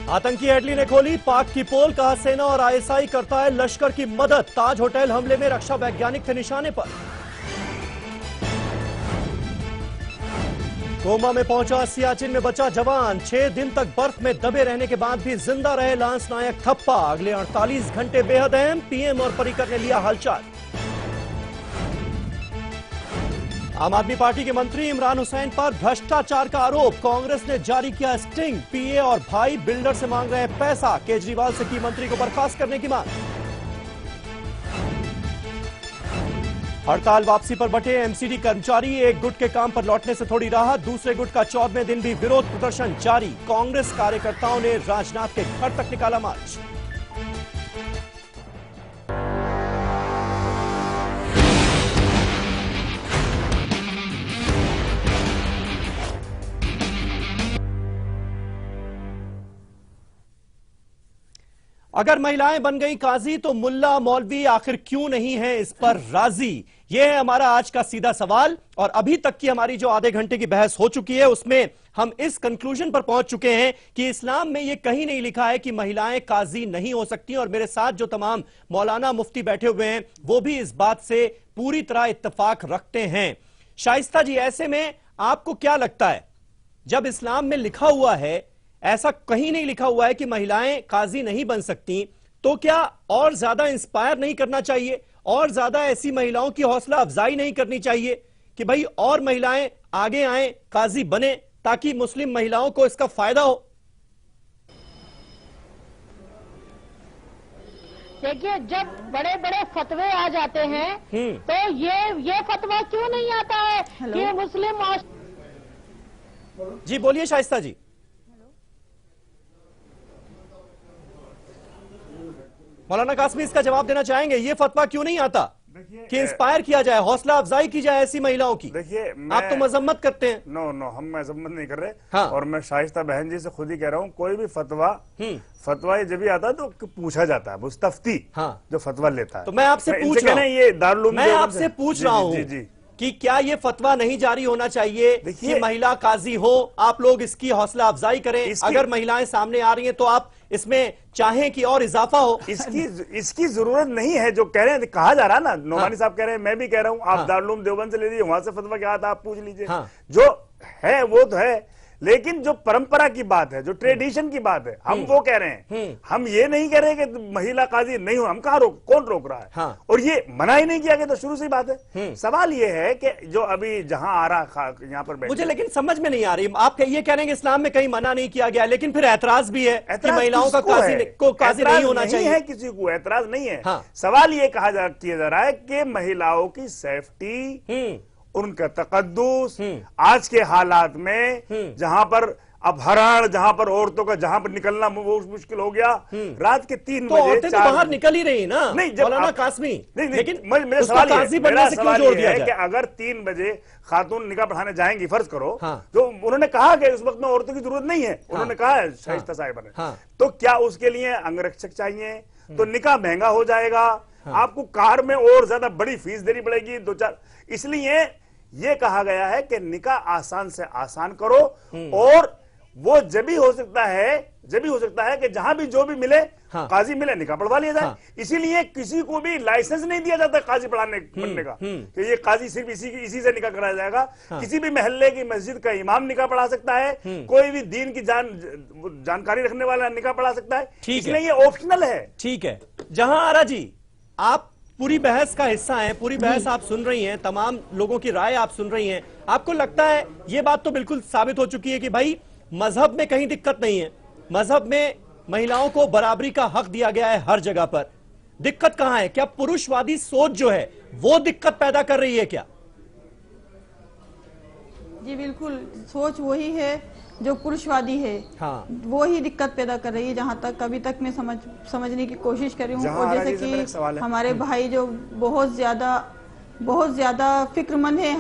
आतंकी एडली ने खोली पाक की पोल, कहा सेना और आईएसआई करता है लश्कर की मदद। ताज होटल हमले में रक्षा वैज्ञानिक थे निशाने पर। कोमा में पहुंचा सियाचिन में बचा जवान, 6 दिन तक बर्फ में दबे रहने के बाद भी जिंदा रहे लांस नायक थप्पा। अगले 48 घंटे बेहद अहम, पीएम और पर्रिकर ने लिया हालचाल। आम आदमी पार्टी के मंत्री इमरान हुसैन पर भ्रष्टाचार का आरोप, कांग्रेस ने जारी किया स्टिंग। पीए और भाई बिल्डर से मांग रहे हैं पैसा, केजरीवाल से की मंत्री को बर्खास्त करने की मांग। हड़ताल वापसी पर बटे एमसीडी कर्मचारी, एक गुट के काम पर लौटने से थोड़ी राहत, दूसरे गुट का 14वें दिन भी विरोध प्रदर्शन जारी। कांग्रेस कार्यकर्ताओं ने राजनाथ के घर तक निकाला मार्च। अगर महिलाएं बन गई काजी तो मुल्ला मौलवी आखिर क्यों नहीं है इस पर राजी? यह है हमारा आज का सीधा सवाल। और अभी तक की हमारी जो आधे घंटे की बहस हो चुकी है उसमें हम इस कंक्लूजन पर पहुंच चुके हैं कि इस्लाम में यह कहीं नहीं लिखा है कि महिलाएं काजी नहीं हो सकती। और मेरे साथ जो तमाम मौलाना मुफ्ती बैठे हुए हैं वो भी इस बात से पूरी तरह इत्तेफाक रखते हैं। शाइस्ता जी, ऐसे में आपको क्या लगता है, जब इस्लाम में लिखा हुआ है, ऐसा कहीं नहीं लिखा हुआ है कि महिलाएं काजी नहीं बन सकती, तो क्या और ज्यादा इंस्पायर नहीं करना चाहिए, और ज्यादा ऐसी महिलाओं की हौसला अफजाई नहीं करनी चाहिए कि भाई और महिलाएं आगे आएं, काजी बने, ताकि मुस्लिम महिलाओं को इसका फायदा हो? देखिए, जब बड़े बड़े फतवे आ जाते हैं तो ये फतवा क्यों नहीं आता है कि मुस्लिम। जी बोलिए शाइस्ता जी। मौलाना कासमी इसका जवाब देना चाहेंगे, ये फतवा क्यों नहीं आता कि इंस्पायर किया जाए, हौसला अफजाई की जाए ऐसी महिलाओं की? देखिए, आप तो मजम्मत करते हैं। नो, हम मजम्मत नहीं कर रहे। हाँ। और मैं शाइस्ता बहन जी से खुद ही कह रहा हूँ, कोई भी फतवा ये जब भी आता है तो पूछा जाता है, मुस्तफ्ती जो फतवा लेता है। तो मैं आपसे पूछ रहा हूँ, ये दारुल मैं आपसे पूछ रहा हूँ कि क्या ये फतवा नहीं जारी होना चाहिए कि महिला काजी हो? आप लोग इसकी हौसला अफजाई करें। अगर महिलाएं सामने आ रही हैं तो आप इसमें चाहें कि और इजाफा हो। इसकी जरूरत नहीं है, जो कह रहे हैं, कहा जा रहा है ना, नोमानी साहब कह रहे हैं, मैं भी कह रहा हूं, आप दारुल देवबंद से ले लीजिए, वहां से फतवा क्या आता है आप पूछ लीजिए। जो है वो तो है, लेकिन जो परंपरा की बात है, जो ट्रेडिशन की बात है, हम वो कह रहे हैं। हम ये नहीं कह रहे कि महिला काजी नहीं हो, हम कहा कौन रोक रहा है? और ये मना ही नहीं किया गया, तो शुरू से बात है। सवाल ये है कि जो अभी जहां आ रहा यहाँ पर मुझे लेकिन समझ में नहीं आ रही, आप ये कह रहे हैं कि इस्लाम में कहीं मना नहीं किया गया, लेकिन फिर ऐतराज भी है कि महिलाओं का काजी नहीं होना चाहिए। किसी को ऐतराज नहीं है। सवाल ये किया जा रहा है कि महिलाओं की सेफ्टी, उनका तकद्दुस, आज के हालात में जहां पर अपहरण, जहां पर औरतों का जहां पर निकलना वो मुश्किल हो गया, रात के 3 बजे औरतें तो बाहर निकल ही रही ना। नहीं, मौलाना कासमी, लेकिन मेरा सवाल ये है कि अगर 3 बजे खातून निकाह पढ़ाने जाएंगी, फर्ज करो, तो उन्होंने कहा कि उस वक्त में औरतों की जरूरत नहीं है, उन्होंने कहा है शाइस्ता साहिबा ने, तो क्या उसके लिए अंगरक्षक चाहिए? तो निकाह महंगा हो जाएगा, आपको कार में और ज्यादा बड़ी फीस देनी पड़ेगी, 2-4। इसलिए ये कहा गया है कि निकाह आसान से आसान करो, और वो जब भी हो सकता है कि जहां भी जो भी मिले, काजी मिले, निकाह पढ़वा लिया जाए। इसीलिए किसी को भी लाइसेंस नहीं दिया जाता काजी पढ़ने का कि ये काजी सिर्फ इसी से निकाह कराया जाएगा। किसी भी महल्ले की मस्जिद का इमाम निकाह पढ़ा सकता है, कोई भी दीन की जानकारी रखने वाला निकाह पढ़ा सकता है, इसलिए ये ऑप्शनल है। ठीक है। जहां आरा जी, आप पूरी बहस का हिस्सा हैं, पूरी बहस आप सुन रही हैं, तमाम लोगों की राय आप सुन रही हैं। आपको लगता है ये बात तो बिल्कुल साबित हो चुकी है कि भाई मजहब में कहीं दिक्कत नहीं है, मजहब में महिलाओं को बराबरी का हक दिया गया है हर जगह पर। दिक्कत कहां है? क्या पुरुषवादी सोच जो है वो दिक्कत पैदा कर रही है क्या? जी बिल्कुल, सोच वही है जो पुरुषवादी है। वो ही दिक्कत पैदा कर रही है, जहाँ तक अभी तक मैं समझने की कोशिश कर रही हूँ। और जैसे कि हमारे भाई जो बहुत ज्यादा फिक्रमंद है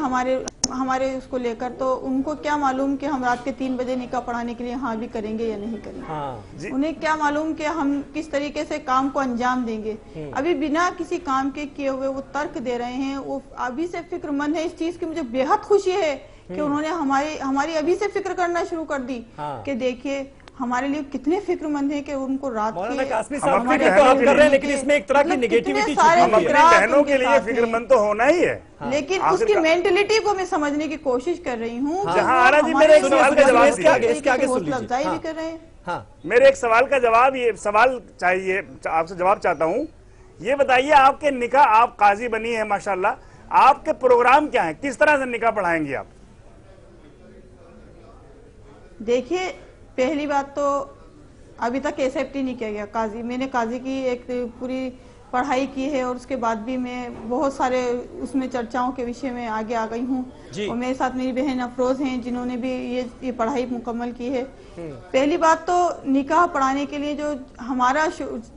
हमारे उसको लेकर, तो उनको क्या मालूम कि हम रात के 3 बजे निकाह पढ़ाने के लिए हाँ भी करेंगे या नहीं करेंगे। उन्हें क्या मालूम कि हम किस तरीके से काम को अंजाम देंगे। अभी बिना किसी काम के किए हुए वो तर्क दे रहे हैं, वो अभी से फिक्रमंद है। इस चीज की मुझे बेहद खुशी है कि उन्होंने हमारी अभी से फिक्र करना शुरू कर दी कि देखिए हमारे लिए कितने फिक्रमंद हैं कि उनको रात मौलाना के कासमी साहब फिक्र तो हम कर रहे हैं, लेकिन इसमें एक तरह की नेगेटिविटी हम अपनी बहनों के लिए फिक्रमंद तो होना ही है, लेकिन उसकी मेंटलिटी को मैं समझने की कोशिश कर रही हूँ। जहाँ आरा जी मेरे एक सवाल का जवाब इसके आगे सुन लीजिए। अफजाई भी कर रहे हैं। हाँ, मेरे एक सवाल का जवाब, ये सवाल चाहिए आपसे, जवाब चाहता हूँ। ये बताइए, आपके निकाह, आप काजी बनी है माशाल्लाह, आपके प्रोग्राम क्या है, किस तरह से निकाह पढ़ाएंगे आप? देखिए, पहली बात तो अभी तक एक्सेप्ट ही नहीं किया गया काजी। मैंने काजी की एक पूरी पढ़ाई की है और उसके बाद भी मैं बहुत सारे उसमें चर्चाओं के विषय में आगे आ गई हूँ। और मेरे साथ मेरी बहन अफरोज हैं जिन्होंने भी ये पढ़ाई मुकम्मल की है। पहली बात तो निकाह पढ़ाने के लिए जो हमारा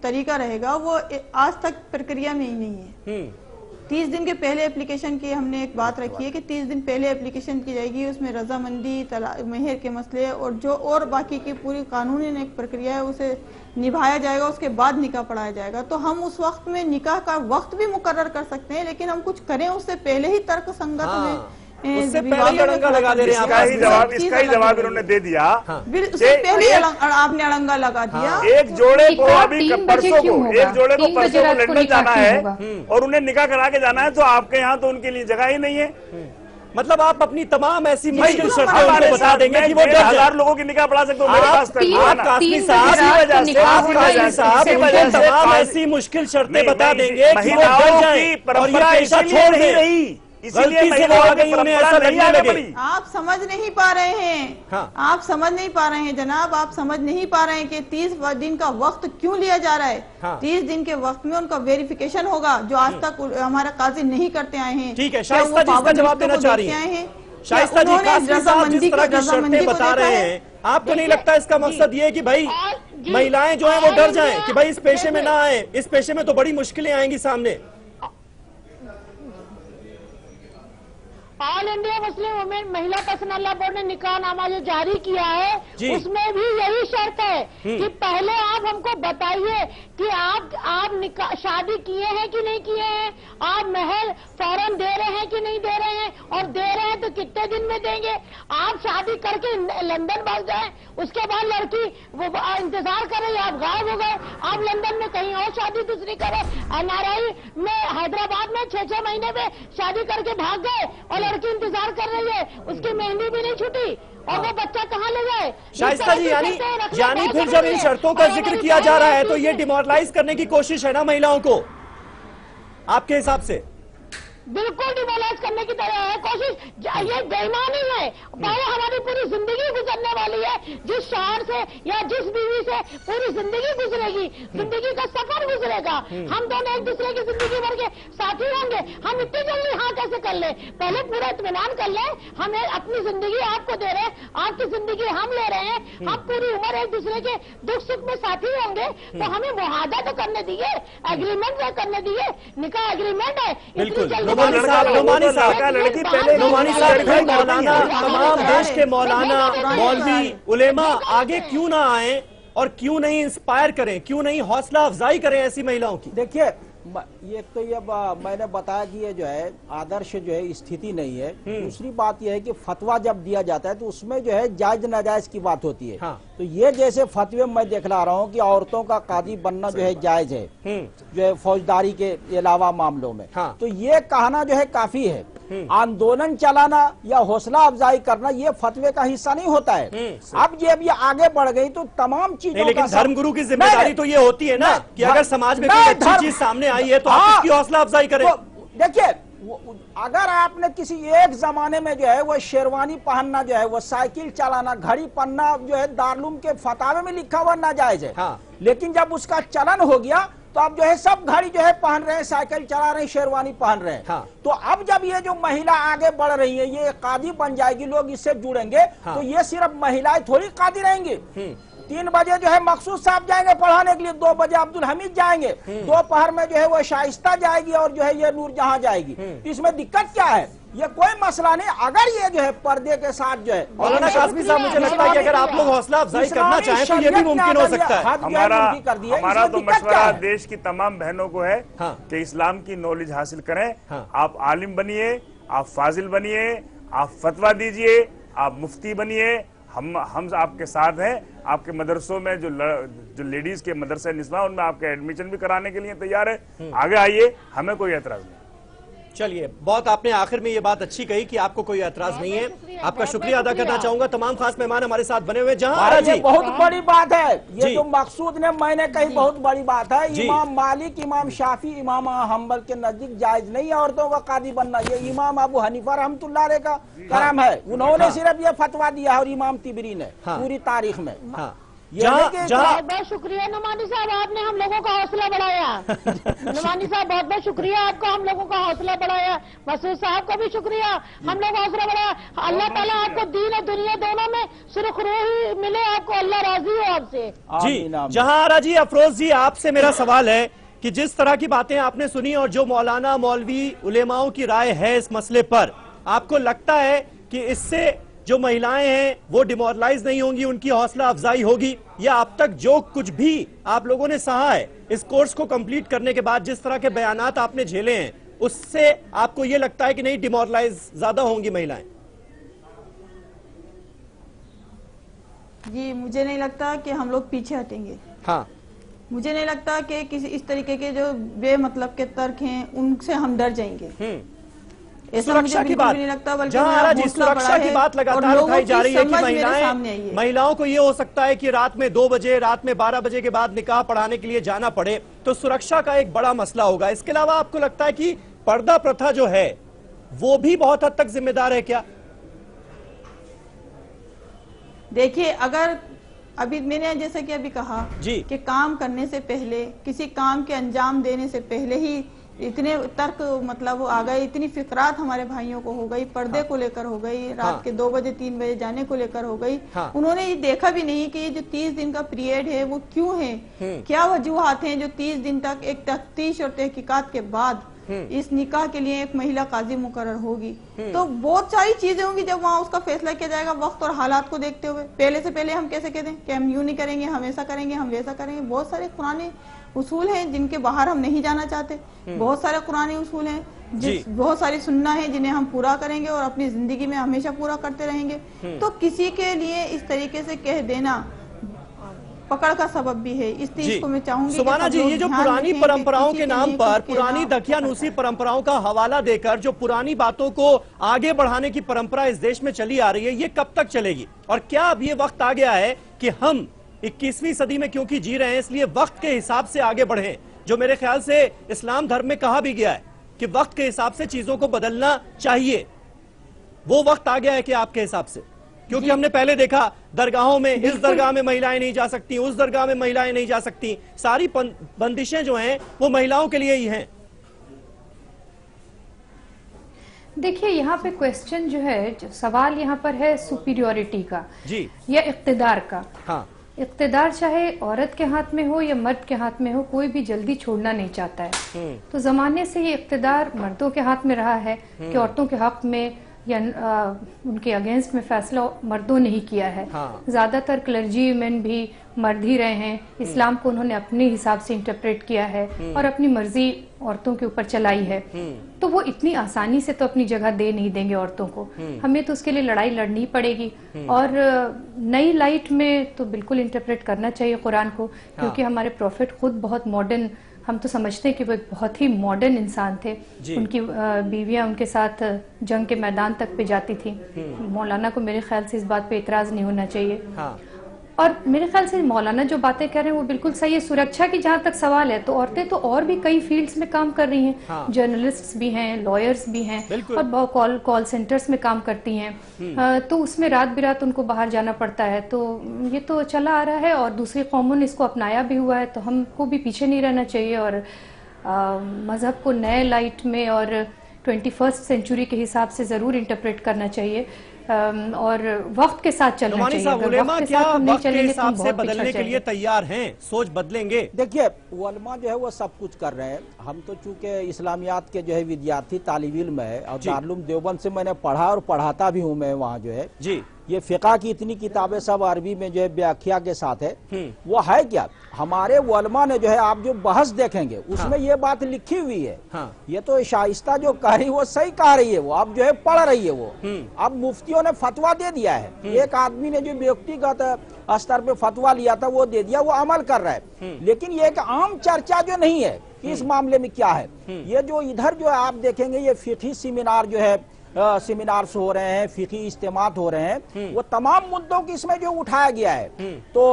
तरीका रहेगा वो आज तक प्रक्रिया में ही नहीं है। 30 दिन के पहले एप्लीकेशन की हमने एक बात रखी है कि 30 दिन पहले एप्लीकेशन की जाएगी, उसमें रजामंदी, मेहर के मसले और जो और बाकी की पूरी कानूनी एक प्रक्रिया है उसे निभाया जाएगा, उसके बाद निकाह पढ़ाया जाएगा। तो हम उस वक्त में निकाह का वक्त भी मुकर्रर कर सकते हैं, लेकिन हम कुछ करें उससे पहले ही तर्क संगत में उससे पहले ही अड़ंगा लगा दे रहे हैं। इसका ही जवाब इन्होंने दे दिया। उससे पहले आपने अड़ंगा लगा दिया। एक जोड़े को अभी परसों को लंदन जाना है और उन्हें निकाह करा के जाना है, तो आपके यहाँ तो उनके लिए जगह ही नहीं है। मतलब आप अपनी तमाम ऐसी मुश्किल शर्तें उनको बता देंगे कि वो 1000 लोगों की निकाह पढ़ा सकते हो। मेरे पास कासमी साहब तमाम ऐसी मुश्किल शर्तें बता देंगे कि वो डर जाएं और ये पेशा छोड़ दें, गलती से वो आ गई, उन्हें ऐसा लगने लगे। आप समझ नहीं पा रहे हैं। आप समझ नहीं पा रहे हैं जनाब, आप समझ नहीं पा रहे हैं कि 30 दिन का वक्त क्यों लिया जा रहा है। 30 दिन के वक्त में उनका वेरिफिकेशन होगा, जो आज तक हमारा काजी नहीं करते आए हैं। ठीक है, शाइस्ता जी इसका जवाब देना चाह रही हैं। शाइस्ता जी, कासमी साहब जिस तरह की शर्तें बता रहे हैं, आपको नहीं लगता इसका मकसद ये है कि भाई महिलाएं जो है वो डर जाएं कि भाई इस पेशे में ना आए, इस पेशे में तो बड़ी मुश्किलें आएंगी सामने? ऑल इंडिया मुस्लिम वुमेन महिला पर्सनल लॉ बोर्ड ने निकाहनामा जो जारी किया है उसमें भी यही शर्त है कि पहले आप हमको बताइए कि आप शादी किए हैं कि नहीं किए हैं, आप महर फौरन दे रहे हैं कि नहीं दे रहे हैं, और दे रहे हैं तो कितने दिन में देंगे। आप शादी करके लंदन भाग जाए, उसके बाद लड़की वो इंतजार करे, आप गायब हो गए, आप लंदन में कहीं और शादी दूसरी करे। एनआरआई में हैदराबाद में 6-6 महीने में शादी करके भाग गए और लड़की इंतजार कर रही है, उसकी मेहंदी भी नहीं छूटी और वो बच्चा कहाँ ले जाए। शाइस्ता जी, यानी फिर जब इन शर्तों का जिक्र किया जा रहा है तो ये डिमोरलाइज करने की कोशिश है ना महिलाओं को, आपके हिसाब से? बिल्कुल डिमोलाइज करने की तरह है कोशिश। ये बेईमानी है। पहले हमारी पूरी जिंदगी गुजरने वाली है, जिस शौहर से या जिस बीवी से पूरी जिंदगी गुजरेगी, जिंदगी का सफर गुजरेगा। हम दोनों एक दूसरे की जिंदगी भर के साथी होंगे, हम इतनी जल्दी हाँ कैसे कर ले? पहले पूरा इत्मीनान कर ले, हमें अपनी जिंदगी आपको दे रहे हैं, आपकी जिंदगी हम ले रहे हैं, हम पूरी उम्र एक दूसरे के दुख सुख में साथी होंगे, तो हमें मुआहदा तो करने दिए, एग्रीमेंट तो करने दिए। निकाह एग्रीमेंट है, इतनी जल्दी नोमानी साहब, मौलाना, तमाम देश के मौलाना, मौलवी, उलेमा आगे क्यों ना आए और क्यों नहीं इंस्पायर करें, क्यों नहीं हौसला अफजाई करें ऐसी महिलाओं की? देखिए, ये तो ये मैंने बताया कि ये जो है आदर्श जो है स्थिति नहीं है। दूसरी बात ये है कि फतवा जब दिया जाता है तो उसमें जो है जायज नाजायज की बात होती है। तो ये जैसे फतवे मैं दिखला रहा हूँ कि औरतों का काजी बनना जो है जायज है, जो है फौजदारी के अलावा मामलों में। तो ये कहना जो है काफी है। आंदोलन चलाना या हौसला अफजाई करना ये फतवे का हिस्सा नहीं होता है। अब ये आगे बढ़ गई तो तमाम चीजों, लेकिन धर्मगुरु की जिम्मेदारी तो ये होती है ना कि अगर समाज में कोई अच्छी चीज सामने आई है तो आप उसकी हौसला अफजाई करें। देखिए, अगर आपने किसी एक जमाने में जो है वो शेरवानी पहनना, जो है वो साइकिल चलाना, घड़ी पहनना जो है दारुल के फतावे में लिखा हुआ नाजायज है। लेकिन जब उसका चलन हो गया तो अब जो है सब घड़ी जो है पहन रहे हैं, साइकिल चला रहे हैं, शेरवानी पहन रहे हैं। तो अब जब ये जो महिला आगे बढ़ रही है, ये काजी बन जाएगी, लोग इससे जुड़ेंगे, तो ये सिर्फ महिलाएं थोड़ी काजी रहेंगी। 3 बजे जो है मकसूद साहब जाएंगे पढ़ाने के लिए, 2 बजे अब्दुल हमीद जाएंगे, दोपहर में जो है वो शाइस्ता जाएगी और जो है ये नूरजहां जाएगी। तो इसमें दिक्कत क्या है? ये कोई मसला नहीं। अगर ये जो है पर्दे के साथ जो है, मौलाना कासमी साहब, मुझे लगता है कि अगर आप लोग हौसला अफजाई करना चाहें तो ये भी मुमकिन हो सकता है। हमारा तो मशवरा देश की तमाम बहनों को है कि इस्लाम की नॉलेज हासिल करें। आप आलिम बनिए, आप फाजिल बनिए, आप फतवा दीजिए, आप मुफ्ती बनिए, हम आपके साथ हैं। आपके मदरसों में जो लेडीज के मदरसे निस्वा उनमें आपके एडमिशन भी कराने के लिए तैयार है। आगे आइए, हमें कोई एतराज नहीं। चलिए, बहुत आपने आखिर में ये बात अच्छी कही कि आपको कोई एतराज नहीं है। आपका शुक्रिया अदा करना चाहूंगा। तमाम खास मेहमान हमारे साथ बने हुए। जहां जी बहुत बड़ी बात है ये जो मकसूद ने मैंने कही, बहुत बड़ी बात है। इमाम मालिक, इमाम शाफी, इमाम हम्बल के नजदीक जायज नहीं है औरतों का कादी बनना। ये इमाम अबू हनीफा रहमतुल्लाह अलैह का करम है, उन्होंने सिर्फ ये फतवा दिया है और इमाम तिबरी ने पूरी तारीख में। बहुत बहुत शुक्रिया नुमानी साहब, आपने हम लोगों का हौसला बढ़ाया। नुमानी साहब बहुत बहुत शुक्रिया आपका, हम लोगों का हौसला बढ़ाया। मसूद साहब का भी शुक्रिया, हम लोग हौसला बढ़ाया। अल्लाह ताला आपको दीन और दुनिया दोनों में सुरखरूही मिले, आपको अल्लाह राजी हो आपसे। जी जहां जी अफरोज जी, आपसे मेरा सवाल है कि जिस तरह की बातें आपने सुनी और जो मौलाना मौलवी उलेमाओं की राय है इस मसले पर, आपको लगता है कि इससे जो महिलाएं हैं वो डिमोरलाइज नहीं होंगी, उनकी हौसला अफजाई होगी, या अब तक जो कुछ भी आप लोगों ने सहा है इस कोर्स को कंप्लीट करने के बाद, जिस तरह के बयानात आपने झेले हैं, उससे आपको ये लगता है कि नहीं डिमोरलाइज ज्यादा होंगी महिलाएं? जी मुझे नहीं लगता कि हम लोग पीछे हटेंगे। हाँ, मुझे नहीं लगता कि किसी इस तरीके के जो बेमतलब के तर्क हैं उनसे हम डर जाएंगे। सुरक्षा की बात, जहां जी सुरक्षा की बात लगातार उठाई जा रही है कि महिलाओं को ये हो सकता है कि रात में 2 बजे, रात में 12 बजे के बाद निकाह पढ़ाने के लिए जाना पड़े, तो सुरक्षा का एक बड़ा मसला होगा। इसके अलावा आपको लगता है कि पर्दा प्रथा जो है वो भी बहुत हद तक जिम्मेदार है क्या? देखिए, अगर अभी मैंने जैसे कि अभी कहा जी कि काम करने से पहले, किसी काम के अंजाम देने से पहले ही इतने तर्क मतलब आ गए, इतनी फिक्रात हमारे भाइयों को हो गई, पर्दे को लेकर हो गई, रात के 2 बजे 3 बजे जाने को लेकर हो गई। उन्होंने ये देखा भी नहीं कि ये जो 30 दिन का पीरियड है वो क्यों है, क्या वजूहात हैं जो 30 दिन तक एक तफ्तीश और तहकीकात के बाद इस निकाह के लिए एक महिला काजी मुकर्रर होगी। तो बहुत सारी चीजें होंगी जब वहाँ उसका फैसला किया जाएगा वक्त और हालात को देखते हुए। पहले से पहले हम कैसे कहते हैं कि हम यूं नहीं करेंगे, हम ऐसा करेंगे, हम वैसा करेंगे। बहुत सारे पुराने उसूल हैं जिनके बाहर हम नहीं जाना चाहते, बहुत सारे कुरानी उसूल हैं, बहुत सारी सुन्ना है जिन्हें हम पूरा करेंगे और अपनी जिंदगी में हमेशा पूरा करते रहेंगे। तो किसी के लिए इस तरीके से कह देना पकड़ का सबब भी है। इस चीज को मैं चाहूंगी सुमाना जी, ये जो पुरानी परंपराओं के नाम पर, पुरानी दकियानूसी परंपराओं का हवाला देकर जो पुरानी बातों को आगे बढ़ाने की परंपरा इस देश में चली आ रही है, ये कब तक चलेगी? और क्या अब ये वक्त आ गया है कि हम 21वीं सदी में क्योंकि जी रहे हैं इसलिए वक्त के हिसाब से आगे बढ़ें, जो मेरे ख्याल से इस्लाम धर्म में कहा भी गया है कि वक्त के हिसाब से चीजों को बदलना चाहिए। वो वक्त आ गया है कि आपके हिसाब से? क्योंकि हमने पहले देखा दरगाहों में, इस दरगाह में महिलाएं नहीं जा सकती, उस दरगाह में महिलाएं नहीं जा सकती, सारी बंदिशें जो हैं वो महिलाओं के लिए ही हैं। देखिए, यहाँ पे क्वेश्चन जो है, जो सवाल यहाँ पर है सुपीरियोरिटी का जी, या इक्तिदार का। हाँ, इक्तिदार चाहे औरत के हाथ में हो या मर्द के हाथ में हो, कोई भी जल्दी छोड़ना नहीं चाहता है। तो जमाने से ये इक्तिदार मर्दों के हाथ में रहा है कि औरतों के हक में या उनके अगेंस्ट में फैसला मर्दों ने ही किया है। ज्यादातर क्लर्जी मैन भी मर्द ही रहे हैं। इस्लाम को उन्होंने अपने हिसाब से इंटरप्रेट किया है और अपनी मर्जी औरतों के ऊपर चलाई है। तो वो इतनी आसानी से तो अपनी जगह दे नहीं देंगे औरतों को, हमें तो उसके लिए लड़ाई लड़नी पड़ेगी। और नई लाइट में तो बिल्कुल इंटरप्रेट करना चाहिए कुरान को, क्योंकि हमारे प्रॉफिट खुद बहुत मॉडर्न, हम तो समझते हैं कि वो एक बहुत ही मॉडर्न इंसान थे। उनकी बीवियां उनके साथ जंग के मैदान तक पे जाती थी। मौलाना को मेरे ख्याल से इस बात पे इतराज नहीं होना चाहिए। और मेरे ख्याल से मौलाना जो बातें कह रहे हैं वो बिल्कुल सही है। सुरक्षा की जहाँ तक सवाल है तो औरतें तो और भी कई फील्ड्स में काम कर रही हैं। जर्नलिस्ट्स भी हैं, लॉयर्स भी हैं और कॉल सेंटर्स में काम करती हैं। तो उसमें रात बिरात उनको बाहर जाना पड़ता है। तो ये तो चला आ रहा है और दूसरी कौमों ने इसको अपनाया भी हुआ है, तो हमको भी पीछे नहीं रहना चाहिए और मजहब को नए लाइट में और 21st सेंचुरी के हिसाब से जरूर इंटरप्रेट करना चाहिए और वक्त के साथ चलना चाहिए। उलेमा क्या वक्त के हिसाब से बदलने के लिए तैयार हैं? सोच बदलेंगे? देखिए, उलेमा जो है वो सब कुछ कर रहे हैं। हम तो चूंकि इस्लामियात के जो है विद्यार्थी तालिब इल्म है और दारुल उलूम देवबंद से मैंने पढ़ा और पढ़ाता भी हूँ मैं वहाँ जो है जी। ये फिका की इतनी किताबें सब अरबी में जो है व्याख्या के साथ है, वो है क्या, हमारे उलमा ने जो है आप जो बहस देखेंगे उसमें ये बात लिखी हुई है। ये तो शाइस्ता जो कह रही वो सही कह रही है, वो अब जो है पढ़ रही है वो। अब मुफ्तियों ने फतवा दे दिया है, एक आदमी ने जो व्यक्तिगत स्तर पे फतवा लिया था वो दे दिया, वो अमल कर रहा है। लेकिन ये एक आम चर्चा जो नहीं है कि इस मामले में क्या है, ये जो इधर जो है आप देखेंगे ये फिकी सेमिनार जो है सेमिनार्स हो रहे हैं, फिकी इज्तिमात हो रहे हैं, वो तमाम मुद्दों की इसमें जो उठाया गया है। तो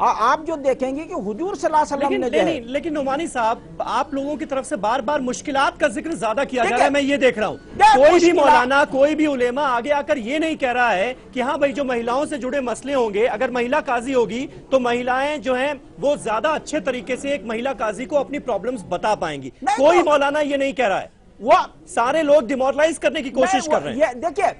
आप जो देखेंगे कि हुजूर सल्लल्लाहु अलैहि वसल्लम ने जो है, लेकिन नुमानी साहब आप लोगों की तरफ से बार बार मुश्किलात का जिक्र ज्यादा किया जा रहा है, मैं ये देख रहा हूँ। कोई भी मौलाना, कोई भी उलेमा आगे आकर ये नहीं कह रहा है कि हाँ भाई जो महिलाओं से जुड़े मसले होंगे, अगर महिला काजी होगी तो महिलाएं जो हैं वो ज्यादा अच्छे तरीके से एक महिला काजी को अपनी प्रॉब्लम्स बता पाएंगी। कोई मौलाना ये नहीं कह रहा है, वो सारे लोग डिमोरलाइज करने की कोशिश कर रहे हैं। देखिए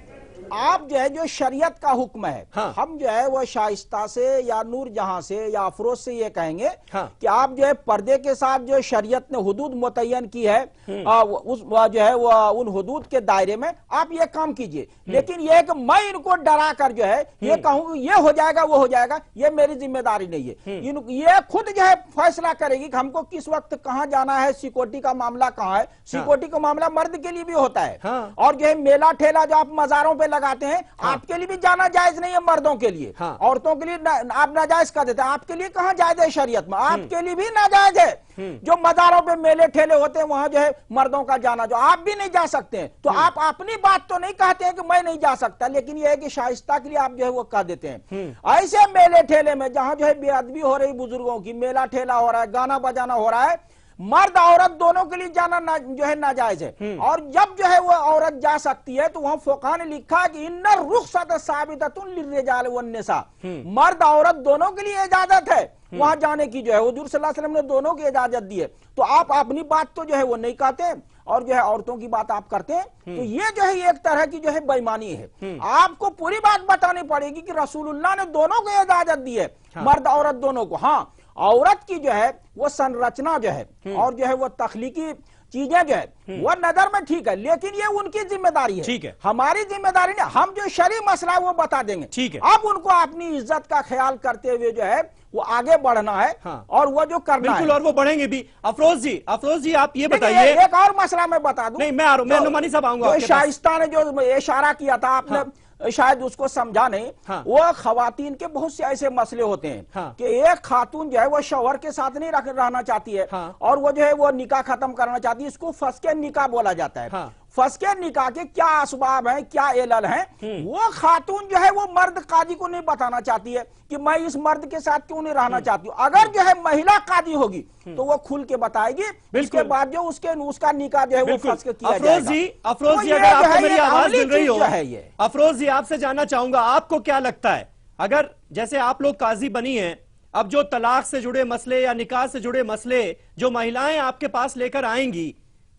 आप जो है जो शरीयत का हुक्म है, हम जो है वो शाइस्ता से या नूर जहां से या अफरोज से ये कहेंगे कि आप जो है पर्दे के साथ जो शरीयत ने हुदूद मुतय्यन की है, उस जो है वो उन हुदूद के दायरे में आप ये काम कीजिए। लेकिन ये कि मैं इनको डरा कर जो है ये कहूँ ये हो जाएगा वो हो जाएगा, ये मेरी जिम्मेदारी नहीं है। ये खुद जो है फैसला करेगी कि हमको किस वक्त कहाँ जाना है, सिक्योरिटी का मामला कहाँ है। सिक्योरिटी का मामला मर्द के लिए भी होता है, और जो है मेला ठेला जो आप मजारों पे लगाते हैं, आपके लिए भी जाना जायज नहीं है, मर्दों के लिए। औरतों के लिए आप नाजायज कर देते हैं, आपके लिए कहाँ जायज है शरीयत में, आपके लिए भी नाजायज है। जो मजारों पे मेले ठेले होते हैं वहां जो है मर्दों का जाना, जो आप भी नहीं जा सकते हैं। तो आप अपनी बात तो नहीं कहते हैं कि मैं नहीं जा सकता, लेकिन यह है कि शाइस्ता के लिए आप जो है वो कह देते हैं। ऐसे मेले ठेले में जहां जो है बेअदबी हो रही बुजुर्गों की, मेला ठेला हो रहा है, गाना बजाना हो रहा है, मर्द औरत दोनों के लिए जाना जो है नाजायज है। और जब जो है वो औरत जा सकती है तो वहां फुक़हा ने लिखा कि इन्ना रुख़्सत साबिततुन लिर्रिजाल वन्निसा, मर्द औरत दोनों के लिए इजाजत है वहां जाने की, जो है हुजूर सल्लल्लाहु अलैहि वसल्लम ने दोनों की इजाजत दी है। तो आप अपनी बात तो जो है वो नहीं कहते और जो है औरतों की बात आप करते हैं, तो ये जो है एक तरह की जो है बेईमानी है। आपको पूरी बात बतानी पड़ेगी कि रसूलुल्लाह ने दोनों को इजाजत दी है, मर्द औरत दोनों को। हाँ, औरत की जो है वो संरचना जो है और जो है वो तख्लीकी चीजें जो है वो नजर में ठीक है, लेकिन ये उनकी जिम्मेदारी है, ठीक है, हमारी जिम्मेदारी नहीं। हम जो शरई मसला है वो बता देंगे, ठीक है। अब उनको अपनी इज्जत का ख्याल करते हुए जो है वो आगे बढ़ना है, और वो जो करना है, और वो बढ़ेंगे भी। अफरोज जी आप ये बताइए, एक और मसला मैं बता दूं। नहीं, मैं आ रहा हूं, मैं नुमानी साहब आऊंगा। शाइस्ता ने जो इशारा किया था, आपने शायद उसको समझा नहीं। वो खवातीन के बहुत से ऐसे मसले होते हैं कि एक खातून जो है वो शौहर के साथ नहीं रहना चाहती है, और वो जो है वो निकाह खत्म करना चाहती है, इसको फस्के निकाह बोला जाता है। फस्के निकाह के क्या असबाब हैं, क्या इलल हैं, वो खातून जो है वो मर्द काजी को नहीं बताना चाहती है कि मैं इस मर्द के साथ क्यों नहीं रहना चाहती हूँ। अगर जो है महिला काजी होगी तो वो खुल के बताएगी, उसके बाद जो उसका निकाह जो है वो फस्के किया जाएगा। अफरोज जी, अगर आपको मेरी आवाज मिल रही हो, अफरोज जी आपसे जानना चाहूंगा, आपको क्या लगता है, अगर जैसे आप लोग काजी बनी हैं, अब जो तलाक से जुड़े मसले या निकाह से जुड़े मसले जो महिलाएं आपके पास लेकर आएंगी,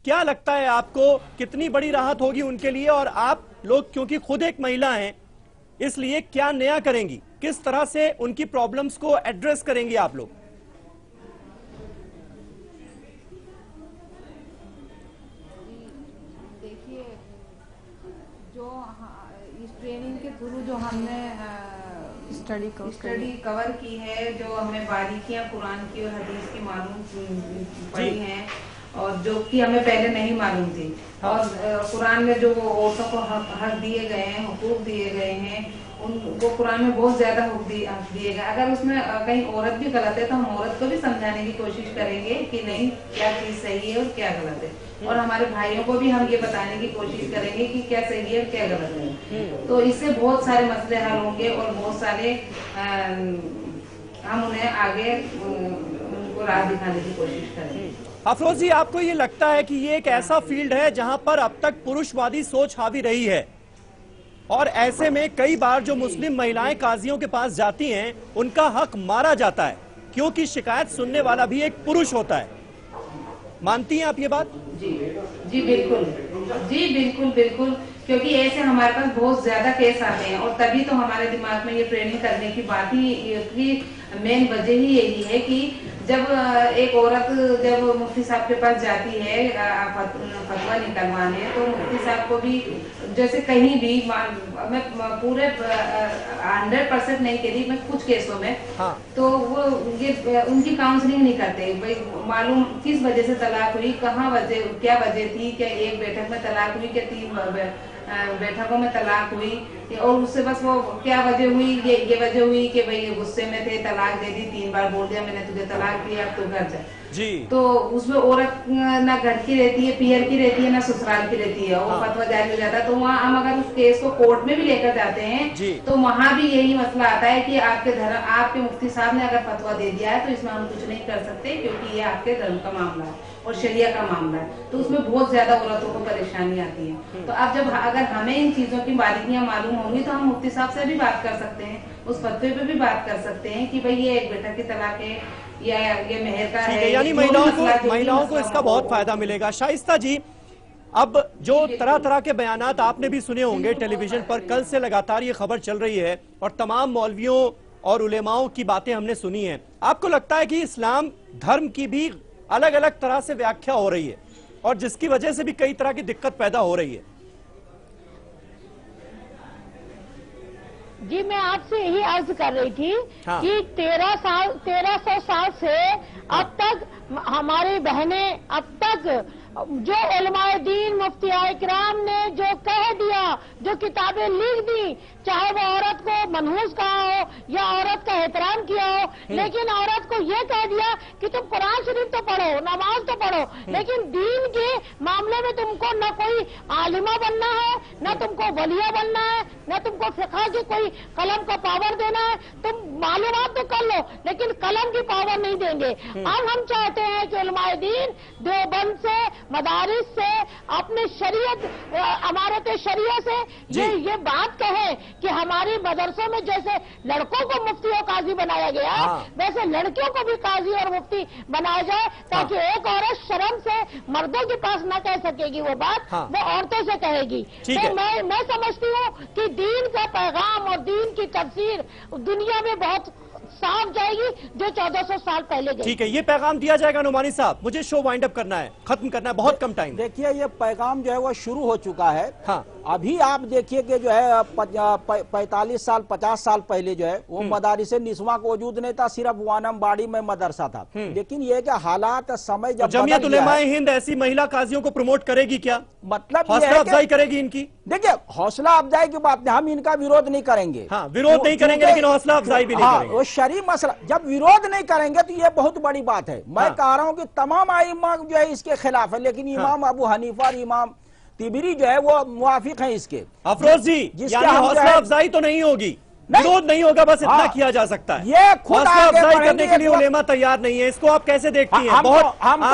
क्या लगता है आपको कितनी बड़ी राहत होगी उनके लिए? और आप लोग क्योंकि खुद एक महिला हैं, इसलिए क्या नया करेंगी, किस तरह से उनकी प्रॉब्लम्स को एड्रेस करेंगी आप लोग? देखिए, जो इस ट्रेनिंग के थ्रू जो हमने स्टडी कवर की है, जो हमें बारीकियां कुरान की और हदीस की मालूम पड़ी हैं, और जो कि हमें पहले नहीं मालूम थी। और कुरान में जो औरतों को हक दिए गए हैं, हुकूक दिए गए हैं, उनको कुरान में बहुत ज्यादा हक दिए गए। अगर उसमें कहीं औरत भी गलत है तो हम औरत को भी समझाने की कोशिश करेंगे कि नहीं, क्या चीज सही है और क्या गलत है, और हमारे भाइयों को भी हम ये बताने की कोशिश करेंगे कि क्या सही है और क्या गलत है। तो इससे बहुत सारे मसले हल होंगे और बहुत सारे हम उन्हें आगे उनको राह दिखाने की कोशिश करेंगे। अफरोज जी, आपको ये लगता है कि ये एक ऐसा फील्ड है जहां पर अब तक पुरुषवादी सोच हावी रही है, और ऐसे में कई बार जो मुस्लिम महिलाएं काजियों के पास जाती हैं उनका हक मारा जाता है, क्योंकि शिकायत सुनने वाला भी एक पुरुष होता है? मानती हैं आप ये बात? जी बिल्कुल, क्योंकि ऐसे हमारे पास बहुत ज्यादा केस आते हैं, और तभी तो हमारे दिमाग में ये ट्रेनिंग करने की बात ही मेन वजह ही यही है कि जब एक औरत जब मुफ्ती साहब के पास जाती है फतवा निकलवाने, तो मुफ्ती साहब को भी जैसे कहीं भी मैं पूरे 100% नहीं कह रही, मैं कुछ केसों में तो वो ये उनकी काउंसलिंग नहीं करते। भाई मालूम किस वजह से तलाक हुई, कहाँ वजह, क्या वजह थी, क्या एक बैठक में तलाक हुई, क्या 3 बैठकों में तलाक हुई, और उससे बस वो क्या वजह हुई, ये वजह हुई कि भाई गुस्से में थे, तलाक दे दी, 3 बार बोल दिया मैंने तुझे तलाक दिया, अब तू घर जा जी। तो उसमें औरत ना घर की रहती है, पियर की रहती है, ना ससुराल की रहती है, वो फतवा जारी हो जाता है। तो वहाँ हम अगर उस केस को कोर्ट में भी लेकर जाते हैं तो वहाँ भी यही मसला आता है कि आपके मुफ्ती साहब ने अगर फतवा दे दिया है तो इसमें हम कुछ नहीं कर सकते, क्योंकि ये आपके धर्म का मामला है और शरिया का मामला है। तो उसमें बहुत ज्यादा औरतों को परेशानी आती है। तो अब जब अगर हमें इन चीजों की बारीकियां मालूम होंगी तो हम मुफ्ती साहब से भी बात कर सकते हैं, उस फतवे पे भी बात कर सकते हैं कि भाई ये एक बेटा की तलाक है या ये मेहर का है। यानी महिलाओं को इसका बहुत फायदा मिलेगा। शाइस्ता जी, अब जो तरह तरह के बयानात आपने भी सुने होंगे टेलीविजन पर, कल से लगातार ये खबर चल रही है और तमाम मौलवियों और उलेमाओं की बातें हमने सुनी है। आपको लगता है कि इस्लाम धर्म की भी अलग अलग तरह से व्याख्या हो रही है और जिसकी वजह से भी कई तरह की दिक्कत पैदा हो रही है? जी, मैं आपसे यही अर्ज कर रही थी कि 1300 साल से अब तक हमारी बहनें, अब तक जो उलमाए दीन मुफ्तियाए किराम ने जो कह दिया, जो किताबें लिख दी, चाहे वो औरत को मनहूस कहा हो या औरत का एहतराम किया हो, लेकिन औरत को ये कह दिया कि तुम कुरान शरीफ तो पढ़ो, नमाज तो पढ़ो, लेकिन दीन के मामले में तुमको न कोई आलिमा बनना है, न तुमको वलिया बनना है, न तुमको फिक़ह की कोई कलम का पावर देना है। तुम मालूमात तो कर लो लेकिन कलम की पावर नहीं देंगे। अब हम चाहते हैं कि उलमाए दीन देवबंद से, मदारिस से, अपने शरीयत अमारत शरिया से ये बात कहे कि हमारी मदरसों में जैसे लड़कों को मुफ्ती और काजी बनाया गया है, वैसे लड़कियों को भी काजी और मुफ्ती बनाया जाए, ताकि एक औरत शर्म से मर्दों के पास न कह सकेगी वो बात, वो औरतों से कहेगी। तो मैं समझती हूँ कि दीन का पैगाम और दीन की तफसीर दुनिया में बहुत साफ जाएगी जो 1400 साल पहले गई। ठीक है, ये पैगाम दिया जाएगा। नुमानी साहब, मुझे शो वाइंड अप करना है, खत्म करना है, बहुत कम टाइम। देखिए, ये पैगाम जो है वो शुरू हो चुका है। अभी आप देखिए कि जो है 45 साल 50 साल पहले जो है वो मदारिस निस्वा को वजूद नहीं था, सिर्फ वानमबाड़ी में मदरसा था। लेकिन ये कि हालात समय जब जमीयत उलेमाए हिंद ऐसी महिला काजियों को प्रमोट करेगी क्या? मतलब हौसला अफजाई करेगी इनकी? देखिए, हौसला अफजाई की बात नहीं, हम इनका विरोध नहीं करेंगे। विरोध नहीं करेंगे लेकिन हौसला अफजाई भी नहीं करेंगे। वो शरई मसला, जब विरोध नहीं करेंगे तो ये बहुत बड़ी बात है। मैं कह रहा हूँ कि तमाम आइम्मा जो है इसके खिलाफ है, लेकिन इमाम अबू हनीफा और इमाम तिबरी जो है वो मुवाफिक हैं इसके। अफरोज जी, यानी हौसला अफजाई तो नहीं होगी, विरोध नहीं होगा, बस इतना किया जा सकता है। ये खुद हौसला अफजाई करने के लिए उलेमा तैयार नहीं है, इसको आप कैसे देखती हैं? हम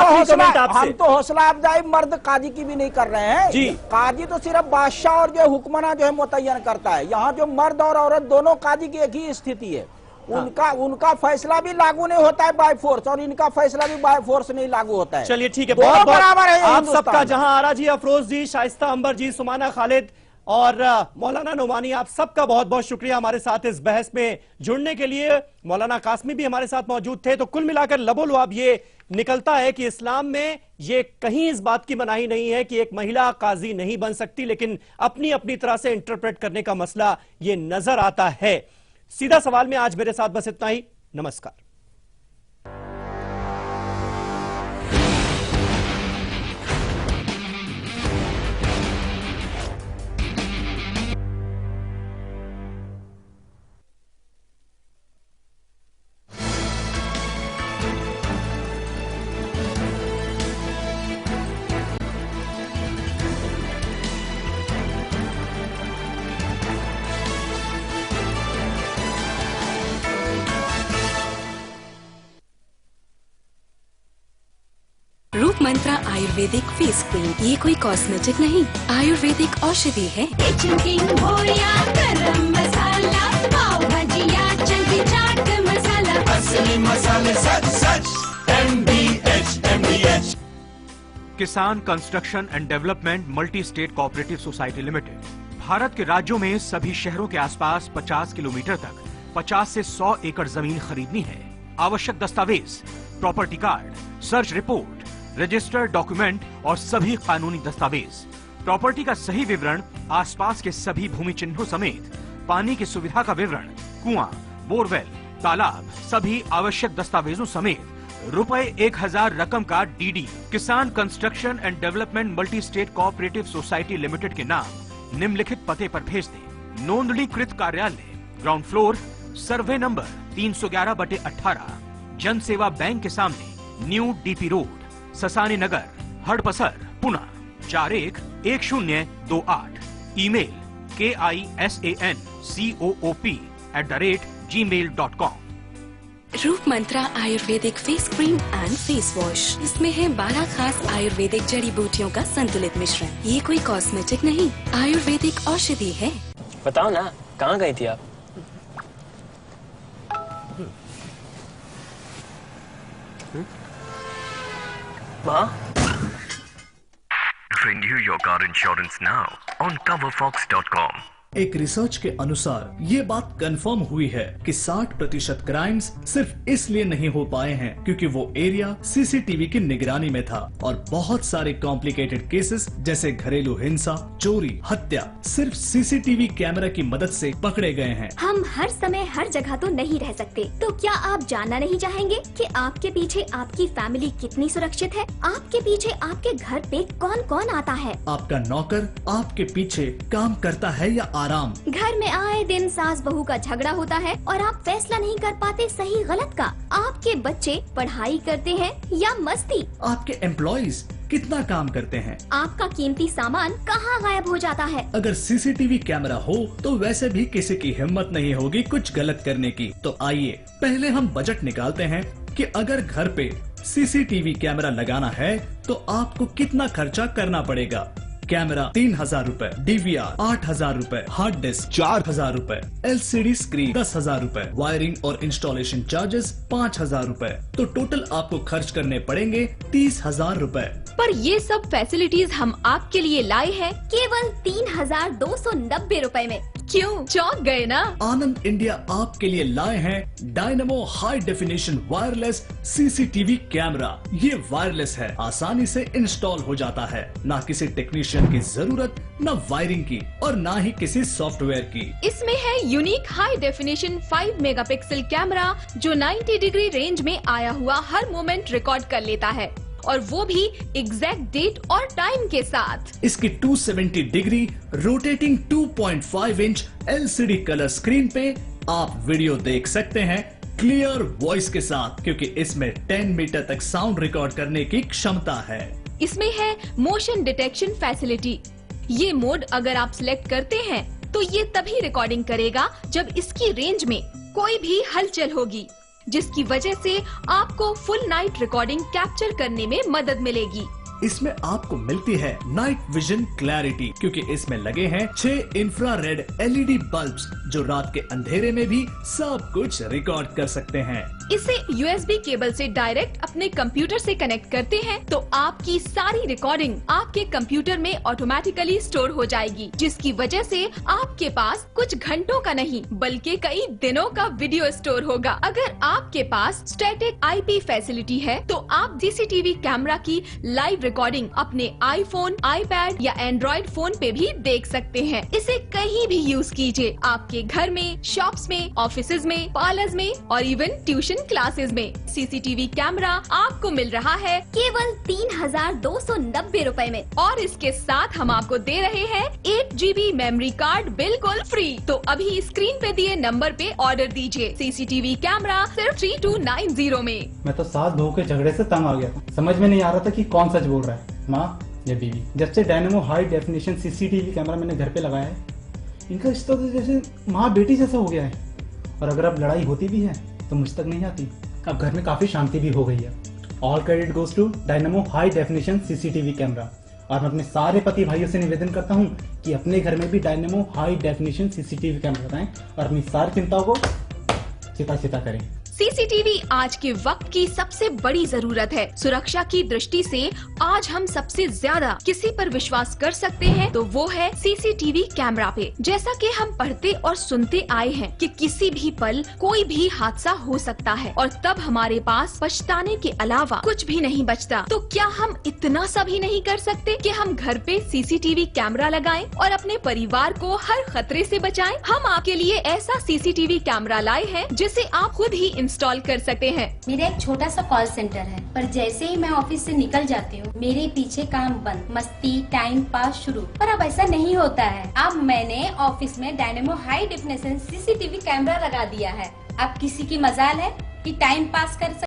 तो हौसला अफजाई मर्द काजी की भी नहीं कर रहे हैं जी। काजी तो सिर्फ बादशाह और जो हुक्मरान जो है मुतय्यन करता है। यहाँ जो मर्द और औरत दोनों काजी की एक ही स्थिति है। उनका फैसला भी लागू नहीं होता है बाय फोर्स, और इनका फैसला भी बाय फोर्स नहीं लागू होता है। चलिए ठीक है, बहुत बराबर है आप सबका। जहां आरा जी, अफरोज जी, शाइस्ता अंबर जी, सुमाना खालिद और मौलाना नुमानी, आप सबका बहुत बहुत शुक्रिया हमारे साथ इस बहस में जुड़ने के लिए। मौलाना कासमी भी हमारे साथ मौजूद थे। तो कुल मिलाकर लबोलुआब ये निकलता है कि इस्लाम में ये कहीं इस बात की मनाही नहीं है कि एक महिला काजी नहीं बन सकती, लेकिन अपनी अपनी तरह से इंटरप्रेट करने का मसला ये नजर आता है। सीधा सवाल में आज मेरे साथ बस इतना ही। नमस्कार। रूप मंत्रा आयुर्वेदिक फेस क्रीम, ये कोई कॉस्मेटिक नहीं, आयुर्वेदिक औषधि है। हो या गरम मसाला, पाव भाजी या चंकी चाट मसाला, असली मसाले सच सच MDH। किसान construction and development multi state cooperative society limited Bharat के राज्यों में सभी शहरों के आसपास 50 किलोमीटर तक 50 से 100 एकड़ जमीन खरीदनी है। आवश्यक दस्तावेज, property card, search report, registered document और सभी कानूनी दस्तावेज प्रॉपर्टी का सही विवरण, आसपास के सभी भूमि चिन्हों समेत पानी की सुविधा का विवरण, कुआं, बोरवेल, तालाब, सभी आवश्यक दस्तावेजों समेत ₹1000 रकम का डीडी किसान construction and development multi state cooperative society limited के नाम निम्नलिखित पते पर भेज दें। नोंदणीकृत कार्यालय, ग्राउंड फ्लोर, सर्वे नंबर 311/18, जन सेवा बैंक के सामने, new DP road, Sasani Nagar, Hadapsar, Pune 411028। Email KISANCOOP@gmail.com। Roop Mantra ayurvedic face cream and face wash. इसमें है 12 खास आयुर्वेदिक जड़ी बूटियों का संतुलित मिश्रण। ये कोई कॉस्मेटिक नहीं, आयुर्वेदिक औषधि है। बताओ ना, कहाँ गई थी आप? माँ? Renew your car insurance now on coverfox.com। एक रिसर्च के अनुसार ये बात कंफर्म हुई है कि 60% क्राइम्स सिर्फ इसलिए नहीं हो पाए हैं क्योंकि वो एरिया सीसीटीवी की निगरानी में था, और बहुत सारे कॉम्प्लिकेटेड केसेस जैसे घरेलू हिंसा, चोरी, हत्या सिर्फ सीसीटीवी कैमरा की मदद से पकड़े गए हैं। हम हर समय हर जगह तो नहीं रह सकते, तो क्या आप जानना नहीं चाहेंगे कि आपके पीछे आपकी फैमिली कितनी सुरक्षित है? आपके पीछे आपके घर पे कौन कौन आता है? आपका नौकर आपके पीछे काम करता है या आराम? घर में आए दिन सास बहू का झगड़ा होता है और आप फैसला नहीं कर पाते सही गलत का। आपके बच्चे पढ़ाई करते हैं या मस्ती? आपके एम्प्लॉइज कितना काम करते हैं? आपका कीमती सामान कहाँ गायब हो जाता है? अगर सीसीटीवी कैमरा हो तो वैसे भी किसी की हिम्मत नहीं होगी कुछ गलत करने की। तो आइए पहले हम बजट निकालते हैं कि अगर घर पे सीसीटीवी कैमरा लगाना है तो आपको कितना खर्चा करना पड़ेगा। कैमरा 3000 रूपए, DVR 8000 रूपए, हार्ड डिस्क 4000 रूपए, LCD स्क्रीन 10,000 रूपए, वायरिंग और इंस्टॉलेशन चार्जेस 5000 रूपए। तो टोटल आपको खर्च करने पड़ेंगे 30,000 रूपए। पर ये सब फैसिलिटीज हम आपके लिए लाए हैं केवल 3290 रूपए में। क्यों चौंक गए ना? आनंद इंडिया आपके लिए लाए हैं dynamo high definition wireless CCTV camera. ये वायरलेस है, आसानी से इंस्टॉल हो जाता है, ना किसी टेक्नीशियन की जरूरत, न वायरिंग की और ना ही किसी सॉफ्टवेयर की। इसमें है unique high definition 5 megapixel camera जो 90 डिग्री रेंज में आया हुआ हर मोमेंट रिकॉर्ड कर लेता है, और वो भी एग्जैक्ट डेट और टाइम के साथ। इसकी 270 degree rotating 2.5 inch LCD colour screen पे आप वीडियो देख सकते हैं क्लियर वॉइस के साथ, क्योंकि इसमें 10 मीटर तक साउंड रिकॉर्ड करने की क्षमता है। इसमें है मोशन डिटेक्शन फैसिलिटी। ये मोड अगर आप सिलेक्ट करते हैं तो ये तभी रिकॉर्डिंग करेगा जब इसकी रेंज में कोई भी हलचल होगी, जिसकी वजह से आपको फुल नाइट रिकॉर्डिंग कैप्चर करने में मदद मिलेगी। इसमें आपको मिलती है नाइट विजन क्लैरिटी, क्योंकि इसमें लगे हैं 6 इंफ्रारेड LED बल्ब्स जो रात के अंधेरे में भी सब कुछ रिकॉर्ड कर सकते हैं। इसे USB केबल से डायरेक्ट अपने कंप्यूटर से कनेक्ट करते हैं तो आपकी सारी रिकॉर्डिंग आपके कंप्यूटर में ऑटोमेटिकली स्टोर हो जाएगी, जिसकी वजह से आपके पास कुछ घंटों का नहीं बल्कि कई दिनों का वीडियो स्टोर होगा। अगर आपके पास स्टैटिक IP फैसिलिटी है तो आप CCTV कैमरा की लाइव रिकॉर्डिंग अपने आईफोन, iPad या एंड्रॉइड फोन पे भी देख सकते हैं। इसे कहीं भी यूज कीजिए, आपके घर में, शॉप्स में, ऑफिसेज में, पार्लर्स में और इवन ट्यूशन क्लासेस में। CCTV कैमरा आपको मिल रहा है केवल 3290 रूपए में, और इसके साथ हम आपको दे रहे हैं 8 GB मेमोरी कार्ड बिल्कुल फ्री। तो अभी स्क्रीन पे दिए नंबर पे ऑर्डर दीजिए CCTV कैमरा सिर्फ 3290 में। मैं तो सास बहू के झगड़े से तंग आ गया, समझ में नहीं आ रहा था कि कौन सच बोल रहा है, माँ या बीवी। जब से dynamo high definition CCTV camera मैंने घर पे लगाया है, इनका रिश्ता तो जैसे माँ बेटी जैसा हो गया है। और अगर अब लड़ाई होती भी है तो मुझ तक नहीं आती। अब घर में काफी शांति भी हो गई है। All credit goes to Dynamo high definition CCTV camera. और मैं अपने सारे पति भाइयों से निवेदन करता हूँ कि अपने घर में भी dynamo high definition CCTV camera लगाएं और अपनी सारी चिंताओं को चिता करें। सीसीटीवी आज के वक्त की सबसे बड़ी जरूरत है। सुरक्षा की दृष्टि से आज हम सबसे ज्यादा किसी पर विश्वास कर सकते हैं तो वो है सीसीटीवी कैमरा पे। जैसा कि हम पढ़ते और सुनते आए हैं कि किसी भी पल कोई भी हादसा हो सकता है और तब हमारे पास पछताने के अलावा कुछ भी नहीं बचता। तो क्या हम इतना सा भी नहीं कर सकते कि हम घर पे सीसीटीवी कैमरा लगाएं और अपने परिवार को हर खतरे से बचाएं? हम आपके लिए ऐसा सीसीटीवी कैमरा लाए हैं जिसे आप खुद ही इंस्टॉल कर सकते हैं। मेरा एक छोटा सा कॉल सेंटर है, पर जैसे ही मैं ऑफिस से निकल जाती हूँ मेरे पीछे काम बंद, मस्ती टाइम पास शुरू। पर अब ऐसा नहीं होता है। अब मैंने ऑफिस में dynamo high definition CCTV camera लगा दिया है। अब किसी की मजाल है कि टाइम पास कर